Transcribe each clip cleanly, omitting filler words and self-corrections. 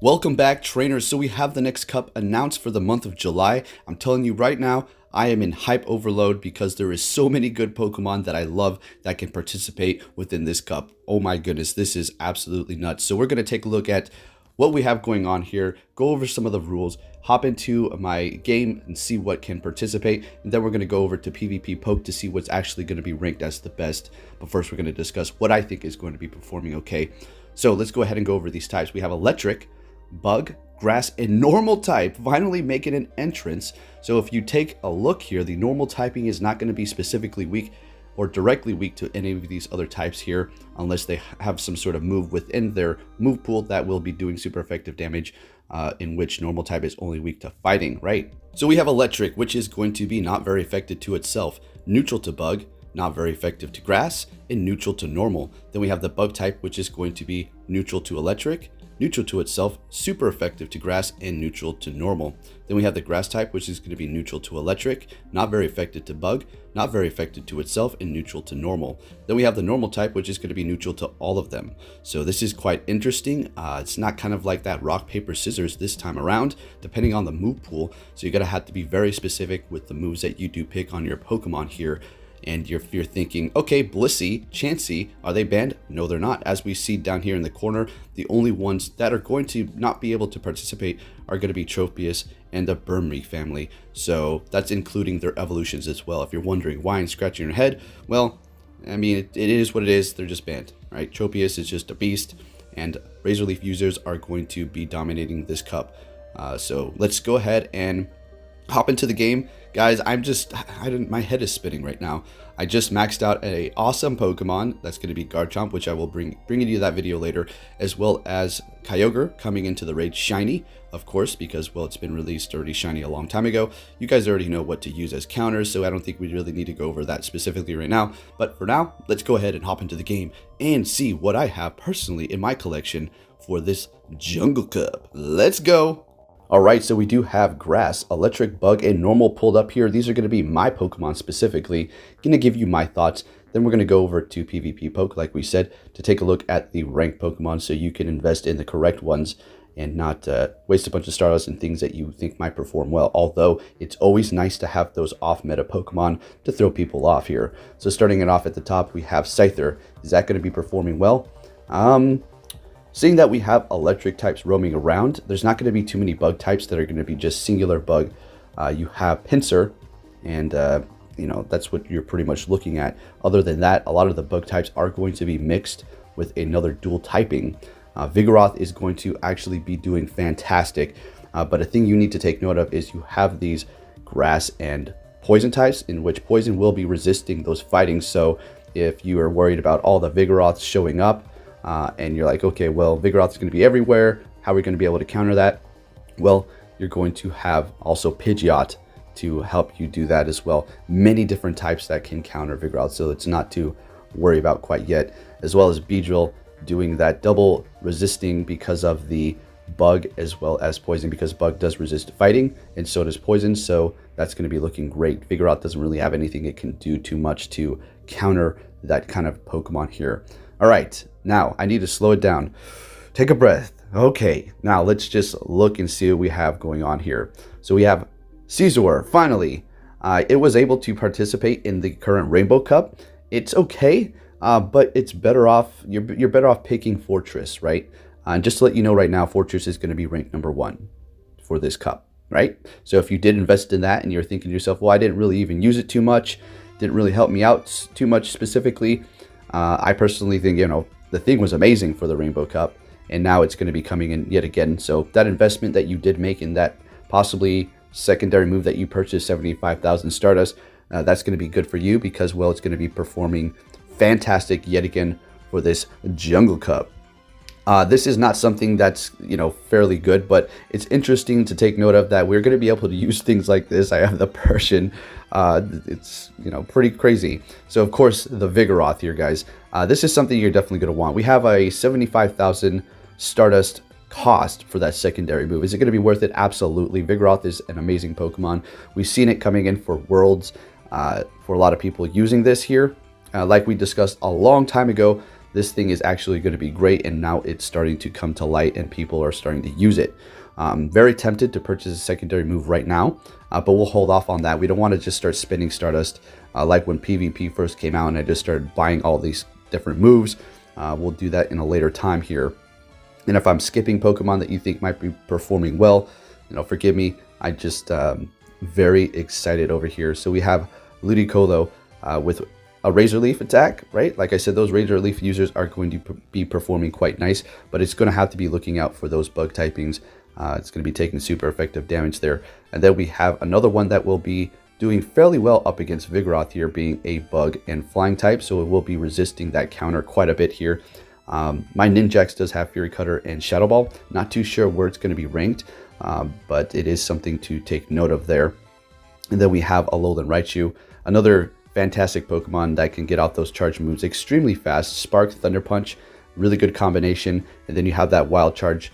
Welcome back, trainers. So we have the next cup announced for the month of July. I'm telling you right now, I am in hype overload because there is so many good Pokemon that I love that can participate within this cup. Oh my goodness, this is absolutely nuts. So we're going to take a look at what we have going on here, go over some of the rules, hop into my game and see what can participate, and then we're going to go over to PvP Poke to see what's actually going to be ranked as the best. But first we're going to discuss what I think is going to be performing okay. So let's go ahead and go over these types. We have Electric, Bug, Grass, and Normal type finally making an entrance. So if you take a look here, the normal typing is not going to be specifically weak or directly weak to any of these other types here, unless they have some sort of move within their move pool that will be doing super effective damage, in which normal type is only weak to fighting, right? So we have Electric, which is going to be not very effective to itself, neutral to Bug, not very effective to Grass, and neutral to Normal. Then we have the Bug type, which is going to be neutral to Electric, neutral to itself, super effective to Grass, and neutral to Normal. Then we have the Grass type, which is going to be neutral to Electric, not very effective to Bug, not very effective to itself, and neutral to Normal. Then we have the Normal type, which is going to be neutral to all of them. So this is quite interesting. It's not kind of like that rock, paper, scissors this time around, depending on the move pool. So you're going to have to be very specific with the moves that you do pick on your Pokemon here. And if you're thinking, okay, Blissey, Chansey, are they banned? No, they're not. As we see down here in the corner, the only ones that are going to not be able to participate are going to be Tropius and the Burmry family. So that's including their evolutions as well. If you're wondering why and scratching your head, well, I mean, it is what it is. They're just banned, right? Tropius is just a beast, and Razor Leaf users are going to be dominating this cup. So let's go ahead and hop into the game. Guys, my head is spinning right now. I just maxed out an awesome Pokemon. That's going to be Garchomp, which I will bring you that video later, as well as Kyogre coming into the raid shiny, of course, because, well, it's been released already shiny a long time ago. You guys already know what to use as counters, so I don't think we really need to go over that specifically right now. But for now, let's go ahead and hop into the game and see what I have personally in my collection for this Jungle Cup. Let's go! Alright, so we do have Grass, Electric, Bug, and Normal pulled up here. These are going to be my Pokemon specifically. Going to give you my thoughts. Then we're going to go over to PvP Poke, like we said, to take a look at the ranked Pokemon so you can invest in the correct ones and not waste a bunch of Stardust and things that you think might perform well. Although, it's always nice to have those off-meta Pokemon to throw people off here. So starting it off at the top, we have Scyther. Is that going to be performing well? Seeing that we have electric types roaming around, there's not going to be too many bug types that are going to be just singular bug. You have Pinsir, and you know, that's what you're pretty much looking at. Other than that, a lot of the bug types are going to be mixed with another dual typing. Vigoroth is going to actually be doing fantastic, but a thing you need to take note of is you have these grass and poison types, in which poison will be resisting those fighting. So if you are worried about all the Vigoroths showing up, and you're like, okay, well, Vigoroth is going to be everywhere. How are we going to be able to counter that? Well, you're going to have also Pidgeot to help you do that as well. Many different types that can counter Vigoroth, so it's not to worry about quite yet. As well as Beedrill doing that double resisting because of the bug as well as poison, because bug does resist fighting and so does poison, so that's going to be looking great. Vigoroth doesn't really have anything it can do too much to counter that kind of Pokemon here. All right, now I need to slow it down. Take a breath. Okay, now let's just look and see what we have going on here. So we have Caesar, finally. It was able to participate in the current Rainbow Cup. It's okay, but it's better off, you're better off picking Fortress, right? And just to let you know right now, Fortress is going to be ranked #1 for this cup, right? So if you did invest in that and you're thinking to yourself, well, I didn't really even use it too much, didn't really help me out too much specifically, I personally think, you know, the thing was amazing for the Rainbow Cup, and now it's going to be coming in yet again. So that investment that you did make in that possibly secondary move that you purchased, 75,000 Stardust, that's going to be good for you because, well, it's going to be performing fantastic yet again for this Jungle Cup. This is not something that's, you know, fairly good, but it's interesting to take note of that we're going to be able to use things like this. I have the Persian. It's, you know, pretty crazy. So, of course, the Vigoroth here, guys. This is something you're definitely going to want. We have a 75,000 Stardust cost for that secondary move. Is it going to be worth it? Absolutely. Vigoroth is an amazing Pokemon. We've seen it coming in for Worlds for a lot of people using this here. Like we discussed a long time ago, this thing is actually going to be great, and now it's starting to come to light and people are starting to use it. Very tempted to purchase a secondary move right now, but we'll hold off on that. We don't want to just start spending Stardust like when PvP first came out and I just started buying all these different moves. We'll do that in a later time here. And if I'm skipping Pokemon that you think might be performing well, forgive me. I just very excited over here. So we have Ludicolo with a Razor Leaf attack, right? Like I said, those Razor Leaf users are going to be performing quite nice, but it's going to have to be looking out for those bug typings. It's going to be taking super effective damage there. And then we have another one that will be doing fairly well up against Vigoroth here, being a bug and flying type, so it will be resisting that counter quite a bit here. My Ninjax does have Fury Cutter and Shadow Ball. Not too sure where it's going to be ranked, but it is something to take note of there. And then we have Alolan Raichu, another fantastic Pokemon that can get out those charge moves extremely fast. Spark, Thunder Punch, really good combination. And then you have that Wild Charge.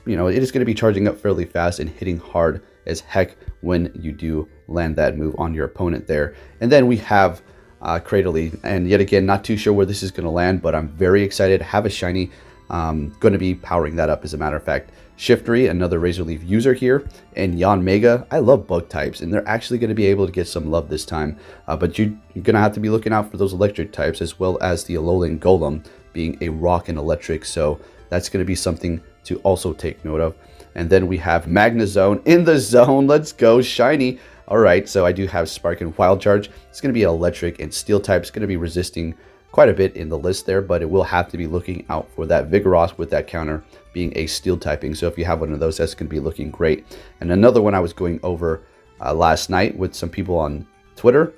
It is going to be charging up fairly fast and hitting hard as heck when you do land that move on your opponent there. And then we have Cradily, and yet again, not too sure where this is going to land, but I'm very excited. Have a shiny. Going to be powering that up, as a matter of fact. Shiftry, another Razor Leaf user here, and Yanmega. I love bug types, and they're actually going to be able to get some love this time. But you're going to have to be looking out for those electric types, as well as the Alolan Golem being a rock and electric. So that's going to be something to also take note of. And then we have Magnezone in the zone. Let's go, shiny. All right, so I do have Spark and Wild Charge. It's going to be electric and steel type. It's going to be resisting quite a bit in the list there, but it will have to be looking out for that Vigoroth with that counter being a steel typing. So if you have one of those, that's going to be looking great. And another one I was going over last night with some people on Twitter.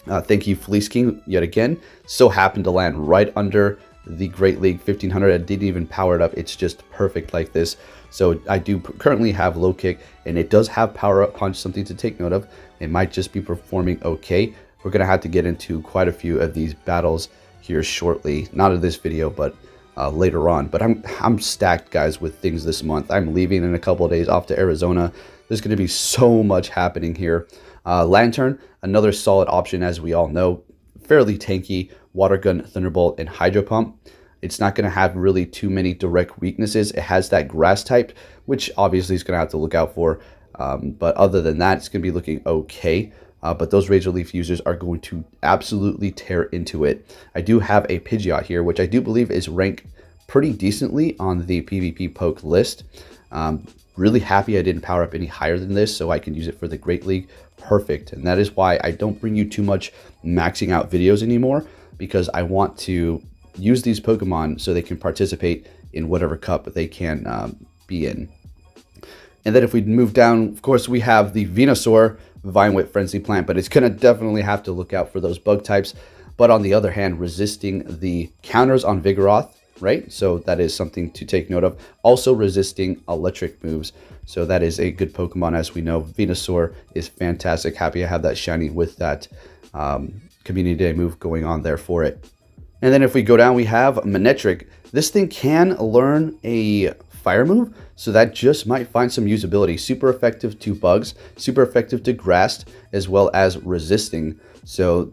Thank you, Fleece King, yet again. So happened to land right under the Great League 1500. I didn't even power it up. It's just perfect like this. So I do currently have Low Kick, and it does have Power Up Punch, something to take note of. It might just be performing okay. We're going to have to get into quite a few of these battles here shortly. Not in this video, but later on. But I'm stacked, guys, with things this month. I'm leaving in a couple of days off to Arizona. There's going to be so much happening here. Lantern, another solid option, as we all know. Fairly tanky. Water Gun, Thunderbolt, and Hydro Pump. It's not going to have really too many direct weaknesses. It has that grass type, which obviously is going to have to look out for. But other than that, it's going to be looking okay. But those Razor Leaf users are going to absolutely tear into it. I do have a Pidgeot here, which I do believe is ranked pretty decently on the PvP poke list. Really happy I didn't power up any higher than this, so I can use it for the Great League. Perfect. And that is why I don't bring you too much maxing out videos anymore, because I want to use these Pokemon so they can participate in whatever cup they can be in. And then if we move down, of course, we have the Venusaur, Vine Whip, Frenzy Plant, but it's going to definitely have to look out for those bug types. But on the other hand, resisting the counters on Vigoroth, right? So that is something to take note of. Also resisting electric moves. So that is a good Pokemon, as we know. Venusaur is fantastic. Happy I have that shiny with that Community Day move going on there for it. And then if we go down, we have Manectric. This thing can learn a fire move, so that just might find some usability. Super effective to bugs, super effective to grass, as well as resisting. So,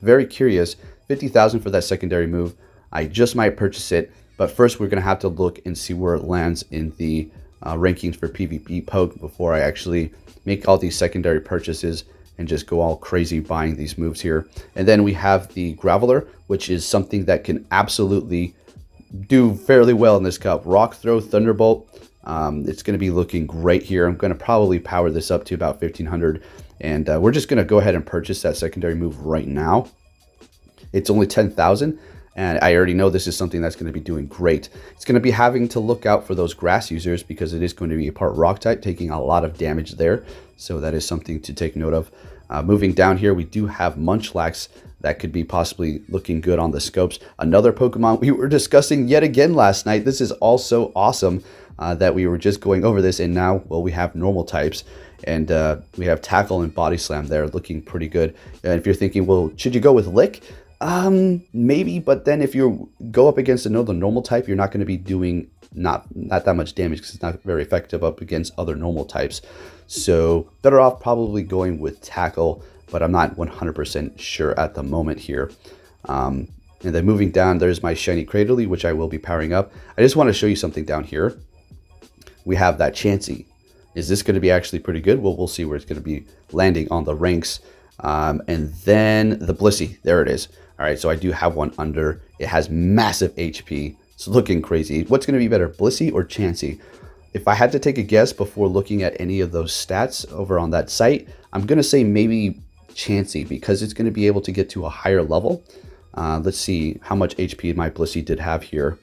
very curious. 50,000 for that secondary move. I just might purchase it, but first we're going to have to look and see where it lands in the rankings for PvP poke before I actually make all these secondary purchases and just go all crazy buying these moves here. And then we have the Graveler, which is something that can absolutely do fairly well in this cup. Rock Throw, Thunderbolt. It's going to be looking great here. I'm going to probably power this up to about 1500, and we're just going to go ahead and purchase that secondary move right now. It's only 10,000, and I already know this is something that's going to be doing great. It's going to be having to look out for those grass users because it is going to be a part rock type, taking a lot of damage there. So that is something to take note of. Moving down here, we do have Munchlax that could be possibly looking good on the scopes. Another Pokemon we were discussing yet again last night. This is also awesome that we were just going over this, and now, well, we have normal types, and we have Tackle and Body Slam there looking pretty good. And if you're thinking, well, should you go with Lick? Maybe, but then if you go up against another normal type, you're not going to be doing not that much damage because it's not very effective up against other normal types. So better off probably going with Tackle, but I'm not 100% sure at the moment here. And then moving down, there's my shiny Cradily, which I will be powering up. I just want to show you something down here. We have that Chansey. Is this going to be actually pretty good? Well, we'll see where it's going to be landing on the ranks. And then the Blissey, there it is. All right, so I do have one under. It has massive HP. It's looking crazy. What's going to be better, Blissey or Chansey? If I had to take a guess before looking at any of those stats over on that site, I'm going to say maybe Chansey, because it's going to be able to get to a higher level. Let's see how much HP my Blissey did have here.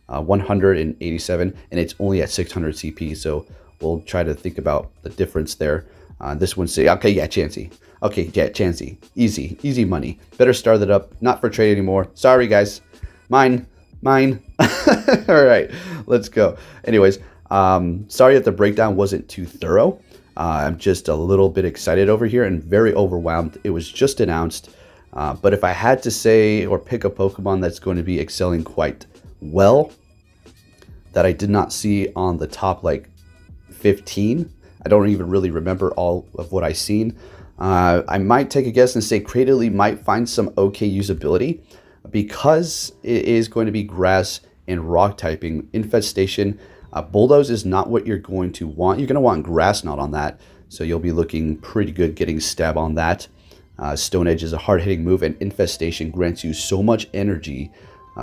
187, and it's only at 600 CP, so we'll try to think about the difference there. This one say, okay, yeah, Chansey. Okay, yeah, Chansey. Easy money. Better start it up. Not for trade anymore. Sorry, guys. Mine. All right, let's go. Anyways, sorry if the breakdown wasn't too thorough. I'm just a little bit excited over here and very overwhelmed. It was just announced. But if I had to say or pick a Pokemon that's going to be excelling quite well, that I did not see on the top like 15, I don't even really remember all of what I seen. I might take a guess and say Cradily might find some okay usability, because it is going to be grass and rock typing. Infestation, Bulldoze is not what you're going to want. You're going to want grass knot on that, so you'll be looking pretty good getting stab on that. Stone Edge is a hard-hitting move, and Infestation grants you so much energy,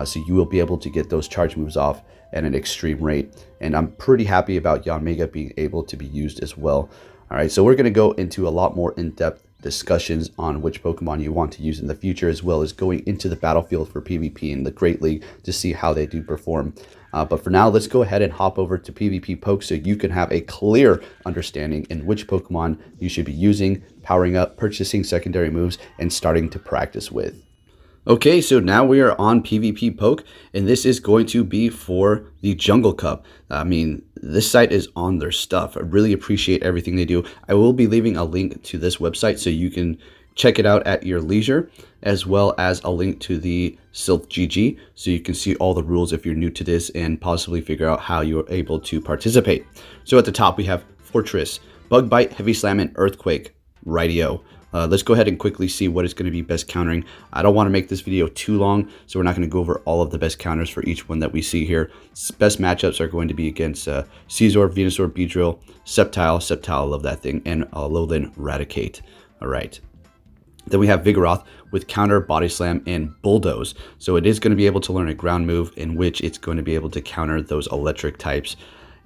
so you will be able to get those charge moves off at an extreme rate. And I'm pretty happy about Yanmega being able to be used as well. All right, so we're going to go into a lot more in-depth discussions on which Pokemon you want to use in the future, as well as going into the battlefield for PvP in the Great League to see how they do perform. But for now, let's go ahead and hop over to PvP Poke so you can have a clear understanding in which Pokemon you should be using, powering up, purchasing secondary moves, and starting to practice with. Okay, so now we are on PvP Poke, and this is going to be for the Jungle Cup. I mean, this site is on their stuff. I really appreciate everything they do. I will be leaving a link to this website so you can check it out at your leisure, as well as a link to the Silph GG, so you can see all the rules if you're new to this and possibly figure out how you're able to participate. So at the top, we have Fortress, Bug Bite, Heavy Slam, and Earthquake. Rightio. Let's go ahead and quickly see what is going to be best countering. I don't want to make this video too long, so we're not going to go over all of the best counters for each one that we see here. Best matchups are going to be against Scizor, Venusaur, Beedrill, Sceptile, I love that thing, and Alolan Raticate. All right. Then we have Vigoroth with Counter, Body Slam, and Bulldoze. So it is going to be able to learn a ground move in which it's going to be able to counter those electric types,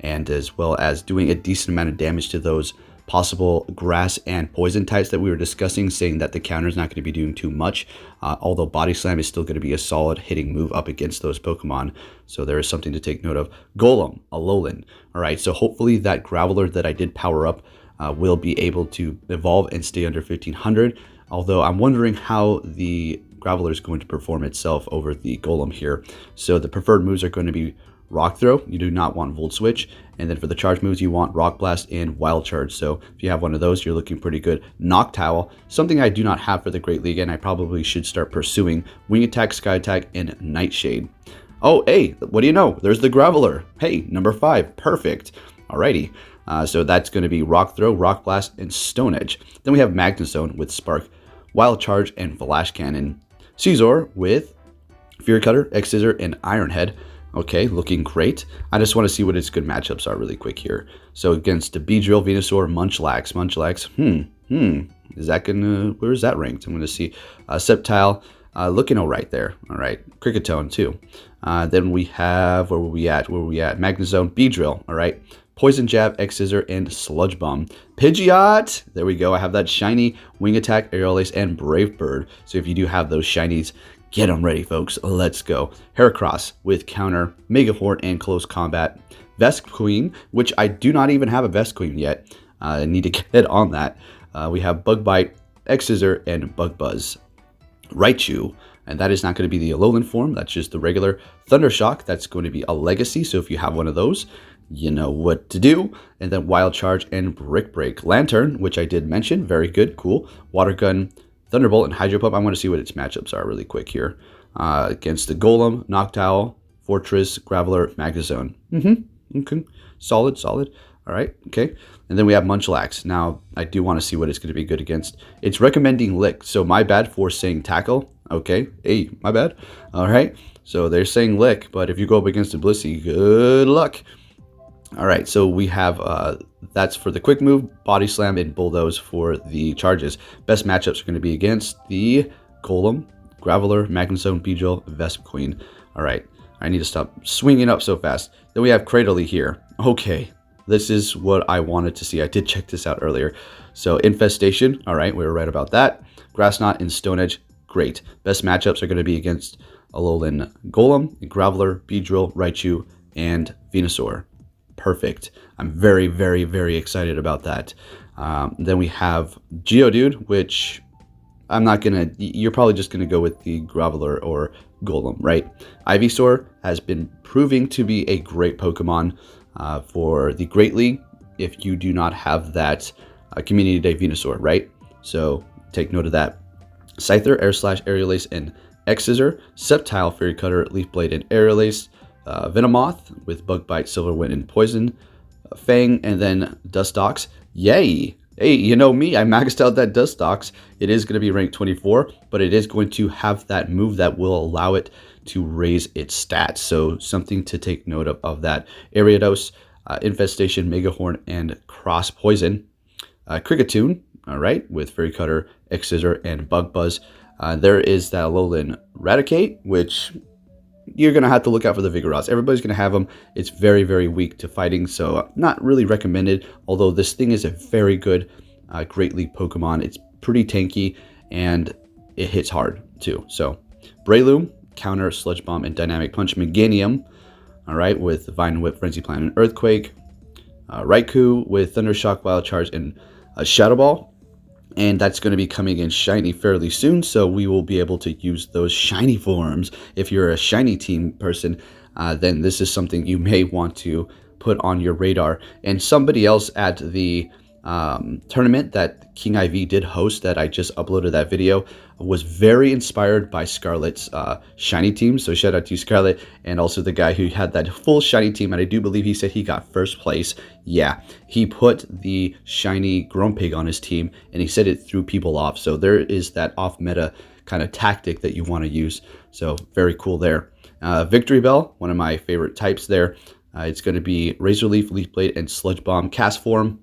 and as well as doing a decent amount of damage to those possible grass and poison types that we were discussing, saying that the counter is not going to be doing too much, although Body Slam is still going to be a solid hitting move up against those Pokemon. So there is something to take note of. Golem, Alolan. All right, so hopefully that Graveler that I did power up will be able to evolve and stay under 1500, although I'm wondering how the Graveler is going to perform itself over the Golem here. So the preferred moves are going to be Rock Throw. You do not want Volt Switch. And then for the charge moves, you want Rock Blast and Wild Charge. So if you have one of those, you're looking pretty good. Noctowl, something I do not have for the Great League, and I probably should start pursuing. Wing Attack, Sky Attack, and Nightshade. Oh, hey, what do you know? There's the Graveler. Hey, number 5. Perfect. Alrighty. So that's going to be Rock Throw, Rock Blast, and Stone Edge. Then we have Magnezone with Spark, Wild Charge, and Flash Cannon. Scizor with Fury Cutter, X-Scissor, and Iron Head. Okay, looking great. I just want to see what its good matchups are really quick here. So against the Beedrill, Venusaur, Munchlax, is that gonna, where is that ranked? I'm gonna see. Sceptile, looking all right there. All right, Cricketone too. Then we have, where were we at? Magnezone, Beedrill, all right. Poison Jab, X-Scissor, and Sludge Bomb. Pidgeot, there we go. I have that shiny, Wing Attack, Aerial Ace, and Brave Bird. So if you do have those shinies, get them ready, folks. Let's go. Heracross with Counter, Megahort, and Close Combat. Vespiquen, which I do not even have a Vespiquen yet. I need to get on that. We have Bug Bite, X-Scissor, and Bug Buzz. Raichu, and that is not going to be the Alolan form. That's just the regular. Thundershock, that's going to be a Legacy. So if you have one of those, you know what to do. And then Wild Charge and Brick Break. Lantern, which I did mention. Very good. Cool. Water Gun, Thunderbolt, and Hydro Pump. I want to see what its matchups are really quick here. Against the Golem, Noctowl, Fortress, Graveler, Magnezone. Okay. Solid. All right. Okay. And then we have Munchlax. Now, I do want to see what it's going to be good against. It's recommending Lick. So my bad for saying Tackle. Okay, hey, my bad. All right, so they're saying lick, but if you go up against a Blissey, good luck. All right, so we have that's for the quick move, body slam, and bulldoze for the charges. Best matchups are going to be against the Golem, Graveler, Magnezone, Pidgeot, Vespiquen. All right, I need to stop swinging up so fast. Then we have Cradily here. Okay, this is what I wanted to see. I did check this out earlier. So Infestation, all right, we were right about that. Grass Knot and Stone Edge, great. Best matchups are going to be against Alolan Golem, Graveler, Beedrill, Raichu, and Venusaur. Perfect. I'm very, very, very excited about that. Then we have Geodude, which I'm not going to... You're probably just going to go with the Graveler or Golem, right? Ivysaur has been proving to be a great Pokemon for the Great League if you do not have that Community Day Venusaur, right? So take note of that. Scyther, Air Slash, Aerial Ace, and X-Scissor. Sceptile, Fairy Cutter, Leaf Blade, and Aerial Ace. Venomoth with Bug Bite, Silver Wind, and Poison. Fang, and then Dustox. Yay! Hey, you know me, I maxed out that Dustox. It is going to be ranked 24, but it is going to have that move that will allow it to raise its stats. So something to take note of that. Ariados, Infestation, Megahorn, and Cross Poison. Kricketune, all right, with Fairy Cutter, X-Scissor, and Bug Buzz. There is that Alolan Raticate, which... you're going to have to look out for the Vigoroths. Everybody's going to have them. It's very, very weak to fighting, so not really recommended, although this thing is a very good Great League Pokemon. It's pretty tanky, and it hits hard, too. So, Breloom, Counter, Sludge Bomb, and Dynamic Punch. Meganium, all right, with Vine Whip, Frenzy Plant, and Earthquake. Raikou with Thunder Shock, Wild Charge, and Shadow Ball. And that's going to be coming in shiny fairly soon, so we will be able to use those shiny forms. If you're a shiny team person, then this is something you may want to put on your radar. And somebody else at the tournament that King IV did host, that I just uploaded that video, was very inspired by Scarlet's shiny team. So shout out to Scarlet, and also the guy who had that full shiny team, and I do believe he said he got first place. Yeah, he put the shiny Grumpig on his team, and he said it threw people off. So there is that off-meta kind of tactic that you want to use. So very cool there. Victreebel, one of my favorite types there. It's going to be Razor Leaf, Leaf Blade, and Sludge Bomb cast form.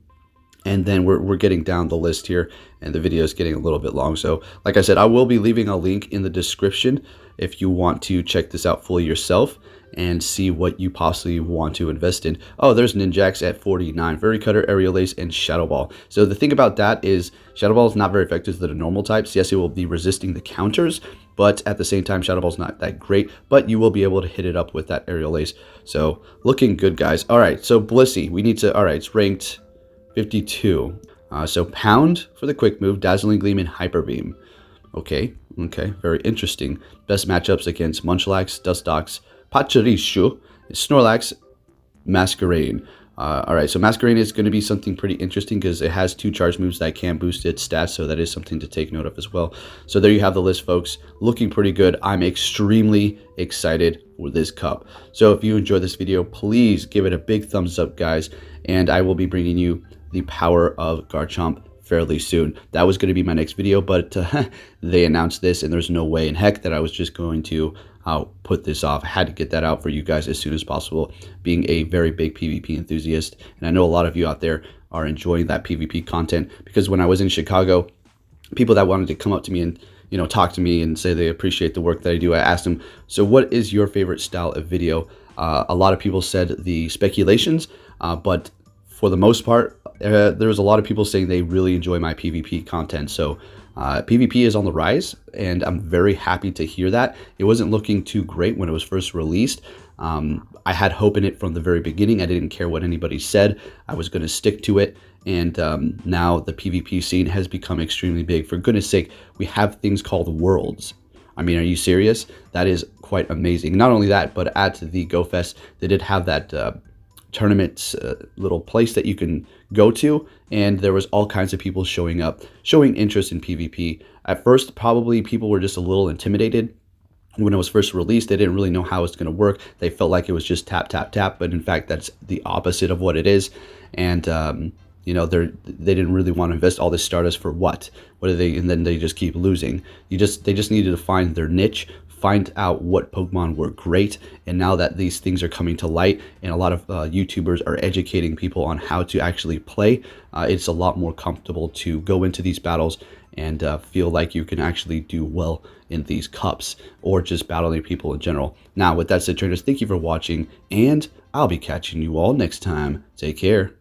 And then we're getting down the list here, and the video is getting a little bit long. So like I said, I will be leaving a link in the description if you want to check this out fully yourself and see what you possibly want to invest in. Oh, there's Ninjax at 49, Fairy Cutter, Aerial Ace, and Shadow Ball. So the thing about that is Shadow Ball is not very effective to the normal types. Yes, it will be resisting the counters, but at the same time, Shadow Ball is not that great, but you will be able to hit it up with that Aerial Ace. So looking good, guys. All right, so Blissey, we need to, all right, it's ranked 52. So Pound for the quick move, Dazzling Gleam, and Hyper Beam. Okay, very interesting. Best matchups against Munchlax, Dustox, Pachirisu, Snorlax, Masquerain. All right, so Masquerain is going to be something pretty interesting because it has 2 charge moves that can boost its stats, so that is something to take note of as well. So there you have the list, folks. Looking pretty good. I'm extremely excited for this cup. So if you enjoyed this video, please give it a big thumbs up, guys, and I will be bringing you the power of Garchomp fairly soon. That was going to be my next video, but they announced this, and there's no way in heck that I was just going to put this off. I had to get that out for you guys as soon as possible, being a very big PvP enthusiast, and I know a lot of you out there are enjoying that PvP content, because when I was in Chicago, people that wanted to come up to me and talk to me and say they appreciate the work that I do, I asked them, so what is your favorite style of video? A lot of people said the speculations, but for the most part, there was a lot of people saying they really enjoy my PvP content. So PvP is on the rise, and I'm very happy to hear that. It wasn't looking too great when it was first released. I had hope in it from the very beginning. I didn't care what anybody said. I was going to stick to it. And now the PvP scene has become extremely big. For goodness sake, we have things called worlds. I mean, are you serious? That is quite amazing. Not only that, but at the GoFest, they did have that tournament little place that you can go to, and there was all kinds of people showing up, showing interest in PvP. At first, probably people were just a little intimidated. When it was first released, they didn't really know how it's going to work. They felt like it was just tap, tap, tap, but in fact, that's the opposite of what it is. And You know, they didn't really want to invest all this Stardust for what? What are they? And then they just keep losing. They just needed to find their niche, find out what Pokemon were great, and now that these things are coming to light and a lot of YouTubers are educating people on how to actually play, it's a lot more comfortable to go into these battles and feel like you can actually do well in these cups or just battling people in general. Now, with that said, trainers, thank you for watching, and I'll be catching you all next time. Take care.